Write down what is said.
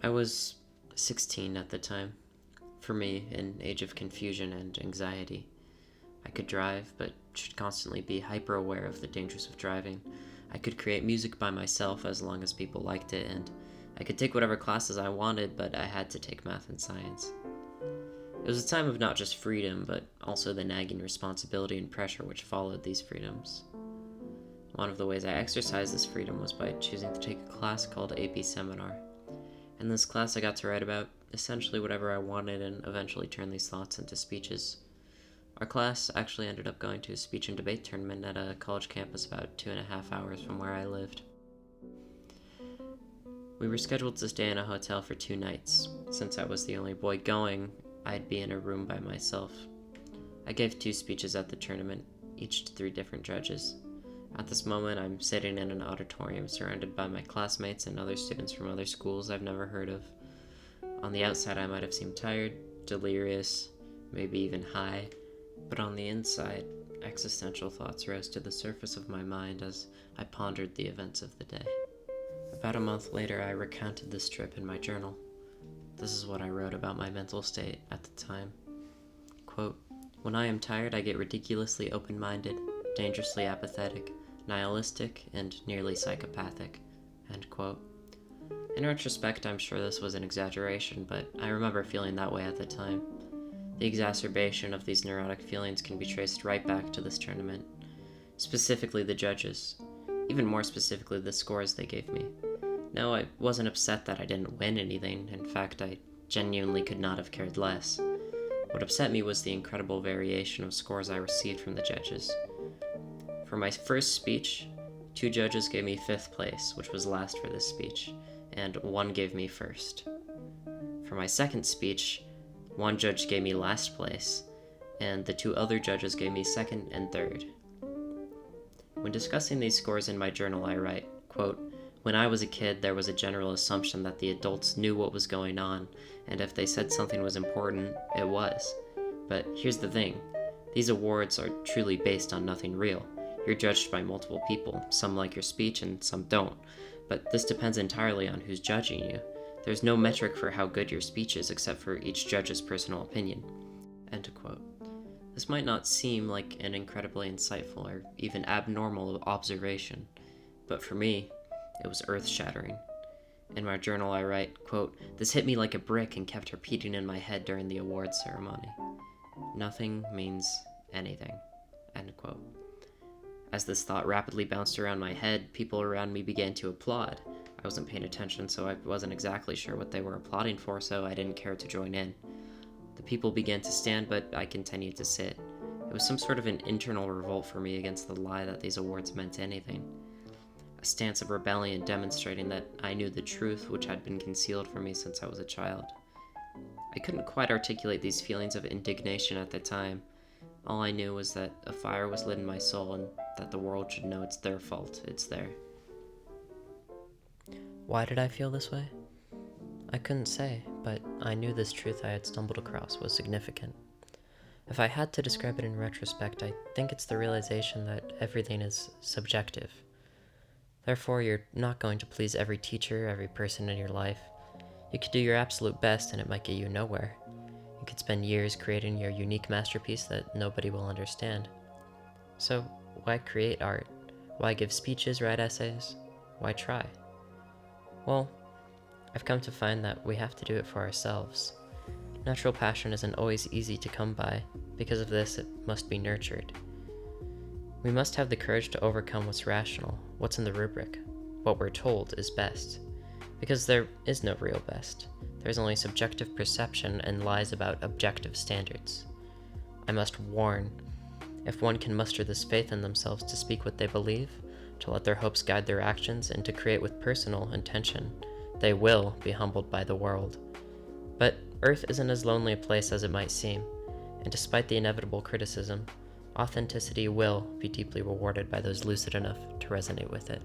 I was 16 at the time. For me, an age of confusion and anxiety. I could drive, but should constantly be hyper aware of the dangers of driving. I could create music by myself as long as people liked it, and I could take whatever classes I wanted, but I had to take math and science. It was a time of not just freedom, but also the nagging responsibility and pressure which followed these freedoms. One of the ways I exercised this freedom was by choosing to take a class called AP Seminar. In this class, I got to write about essentially whatever I wanted and eventually turn these thoughts into speeches. Our class actually ended up going to a speech and debate tournament at a college campus about 2.5 hours from where I lived. We were scheduled to stay in a hotel for 2 nights. Since I was the only boy going, I'd be in a room by myself. I gave 2 speeches at the tournament, each to 3 different judges. At this moment, I'm sitting in an auditorium surrounded by my classmates and other students from other schools I've never heard of. On the outside, I might have seemed tired, delirious, maybe even high, but on the inside, existential thoughts rose to the surface of my mind as I pondered the events of the day. About a month later, I recounted this trip in my journal. This is what I wrote about my mental state at the time. Quote, "When I am tired, I get ridiculously open-minded, dangerously apathetic, nihilistic, and nearly psychopathic." End quote. In retrospect, I'm sure this was an exaggeration, but I remember feeling that way at the time. The exacerbation of these neurotic feelings can be traced right back to this tournament, specifically the judges, even more specifically the scores they gave me. No, I wasn't upset that I didn't win anything. In fact, I genuinely could not have cared less. What upset me was the incredible variation of scores I received from the judges. For my first speech, 2 judges gave me 5th place, which was last for this speech, and 1 gave me 1st. For my second speech, 1 judge gave me last place, and the 2 other judges gave me 2nd and 3rd. When discussing these scores in my journal, I write, quote, "When I was a kid, there was a general assumption that the adults knew what was going on, and if they said something was important, it was. But here's the thing, these awards are truly based on nothing real. You're judged by multiple people, some like your speech and some don't, but this depends entirely on who's judging you. There's no metric for how good your speech is except for each judge's personal opinion." End quote. This might not seem like an incredibly insightful or even abnormal observation, but for me, it was earth-shattering. In my journal, I write, quote, "This hit me like a brick and kept repeating in my head during the awards ceremony. Nothing means anything." End quote. As this thought rapidly bounced around my head, people around me began to applaud. I wasn't paying attention, so I wasn't exactly sure what they were applauding for, so I didn't care to join in. The people began to stand, but I continued to sit. It was some sort of an internal revolt for me against the lie that these awards meant anything. A stance of rebellion demonstrating that I knew the truth which had been concealed from me since I was a child. I couldn't quite articulate these feelings of indignation at the time. All I knew was that a fire was lit in my soul and that the world should know it's their fault, it's there. Why did I feel this way? I couldn't say, but I knew this truth I had stumbled across was significant. If I had to describe it in retrospect, I think it's the realization that everything is subjective. Therefore, you're not going to please every teacher, every person in your life. You could do your absolute best and it might get you nowhere. You could spend years creating your unique masterpiece that nobody will understand. So, why create art? Why give speeches, write essays? Why try? Well, I've come to find that we have to do it for ourselves. Natural passion isn't always easy to come by. Because of this, it must be nurtured. We must have the courage to overcome what's rational, what's in the rubric, what we're told is best. Because there is no real best. There's only subjective perception and lies about objective standards. I must warn, if one can muster this faith in themselves to speak what they believe, to let their hopes guide their actions, and to create with personal intention, they will be humbled by the world. But Earth isn't as lonely a place as it might seem, and despite the inevitable criticism, authenticity will be deeply rewarded by those lucid enough to resonate with it.